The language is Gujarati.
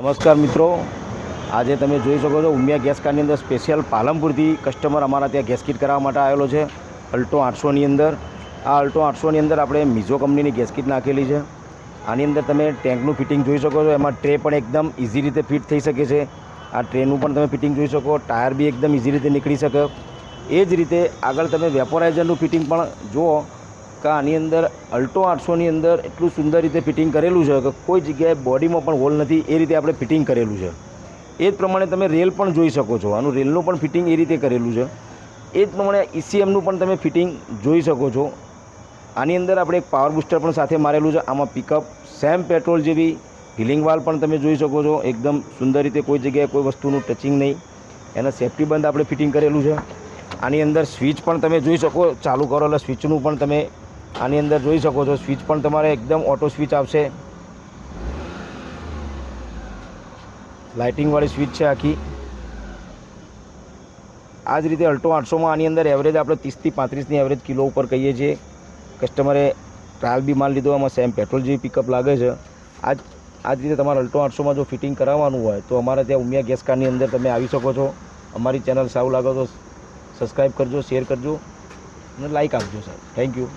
નમસ્કાર મિત્રો, આજે તમે જોઈ શકો છો ઉમિયા ગેસ કારની અંદર સ્પેશિયલ પાલનપુરથી કસ્ટમર અમારા ત્યાં ગેસ કીટ કરાવવા માટે આવેલો છે. અલ્ટો 800ની અંદર આ અલ્ટો 800ની અંદર આપણે મિઝો કંપનીની ગેસ કીટ નાખેલી છે. આની અંદર તમે ટેન્કનું ફિટિંગ જોઈ શકો છો. એમાં ટ્રે પણ એકદમ ઇઝી રીતે ફિટ થઈ શકે છે. આ ટ્રેનું પણ તમે ફિટિંગ જોઈ શકો. ટાયર બી એકદમ ઇઝી રીતે નીકળી શકે. એ જ રીતે આગળ તમે વેપોરાઇઝરનું ફિટિંગ પણ જુઓ કે આની અંદર અલ્ટો 800ની અંદર એટલું સુંદર રીતે ફિટિંગ કરેલું છે કે કોઈ જગ્યાએ બોડીમાં પણ હોલ નથી, એ રીતે આપણે ફિટિંગ કરેલું છે. એ જ પ્રમાણે તમે રેલ પણ જોઈ શકો છો. આનું રેલનું પણ ફિટિંગ એ રીતે કરેલું છે. એ જ પ્રમાણે ECMનું પણ તમે ફિટિંગ જોઈ શકો છો. આની અંદર આપણે એક પાવર બૂસ્ટર પણ સાથે મારેલું છે. આમાં પિકઅપ સેમ પેટ્રોલ જેવી હિલિંગ વાલ પણ તમે જોઈ શકો છો. એકદમ સુંદર રીતે કોઈ જગ્યાએ કોઈ વસ્તુનું ટચિંગ નહીં. એના સેફ્ટી બંધ આપણે ફિટિંગ કરેલું છે. આની અંદર સ્વિચ પણ તમે જોઈ શકો. ચાલુ કરો એટલે સ્વિચનું પણ તમે આની અંદર જોઈ શકો છો. સ્વિચ પણ તમારે એકદમ ઓટો સ્વિચ આવશે. લાઇટિંગવાળી સ્વિચ છે આખી. આ જ રીતે અલ્ટો 800માં આની અંદર એવરેજ આપણે 30થી 35ની એવરેજ કિલો ઉપર કહીએ છીએ. કસ્ટમરે ટ્રાયલ બી માલ લીધો. આમાં સેમ પેટ્રોલ જેવી પિકઅપ લાગે છે. આ જ રીતે તમારે અલ્ટો 800માં જો ફિટિંગ કરાવવાનું હોય તો અમારે ત્યાં ઉમિયા ગેસ કારની અંદર તમે આવી શકો છો. અમારી ચેનલ સારું લાગે તો સબસ્ક્રાઈબ કરજો, શેર કરજો અને લાઇક આપજો સાહેબ. Thank you.